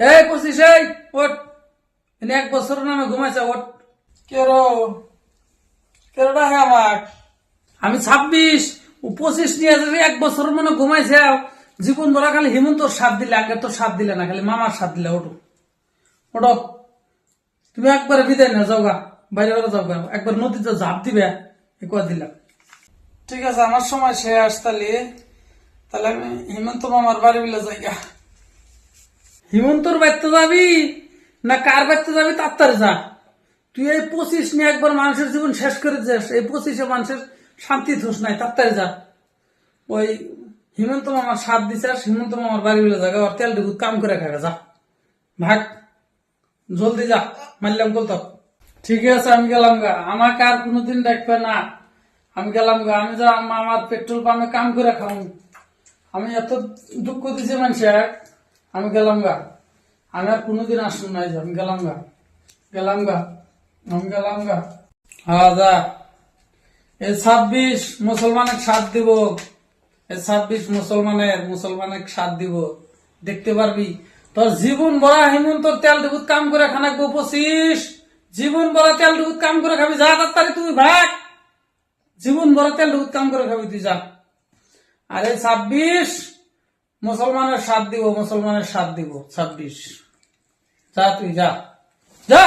এই 25 এই ওঠ, এনে 1 বছর নামে ঘুমাইছে ওঠ। কেরো কেরোটা হে আমার আমি 26, ও 25 নিয়ে যাবে 1 বছর মানে ঘুমাইছে। জীবন ভরা খালি হিমন্তর সাথ দিলে, আগে তো সাথ দিলে না, খালি মামার সাথ দিলে। ওঠো ওঠো, তুমি একবার বিদায় না যাওগা, বাইরে বেড়ে যাওগা, একবার নদীতে ঝাঁপ দিবে, একবার দিলাম। ঠিক আছে, আমার সময় শেষ। তাহলে তাহলে আমি হেমন্ত মামার বাড়ি বিলে যাইগা। হিমন্তর বাড়িতে যাবি না কার বাড়িতে যাবি তাড়াতাড়ি যা। তুই এই 25 নিয়ে একবার মানুষের জীবন শেষ করে দিস, এই 25-এ মানুষের শান্তি থুস নাই, তাড়াতাড়ি যা। ওই হিমন্ত মামার সাথ দিছে, হিমন্ত মামার বাড়ি বিলে জায়গা আর তেল ডিগুত কাম করে খাগা যা, ভাগ, জলদি যা, মারলাম কল তো। ঠিক আছে, আমি গেলাম গা, আমাকে আর কোনোদিন দেখবে না। আমি গেলাম গা, আমি যা আমার পেট্রোল পাম্পে কাম করে খাও। আমি এত দুঃখ দিছি মানুষের, আমি গেলাম গা। আমি আর কোনোদিন আসুন নাই, আমি গেলাম গা, গেলাম গা, আমি গেলাম গা। হ্যাঁ যা, এই 26 মুসলমানের সাথ দিব, এই 26 মুসলমানের সাথ দিব, দেখতে পারবি। তোর জীবন ভরা হিমন্ত তেল ডুবুত কাম করে খানা গো 25, জীবন ভরা তেল ডুবুত কাম করে খাবি, যা তাড়াতাড়ি তুই ভাগ। জীবন ভরা তেল ডুবুত কাম করে খাবি তুই, যা। আরে 26 মুসলমানের সাথ দিব, মুসলমানের সাথ দিব 26, যা তুই যা, যা।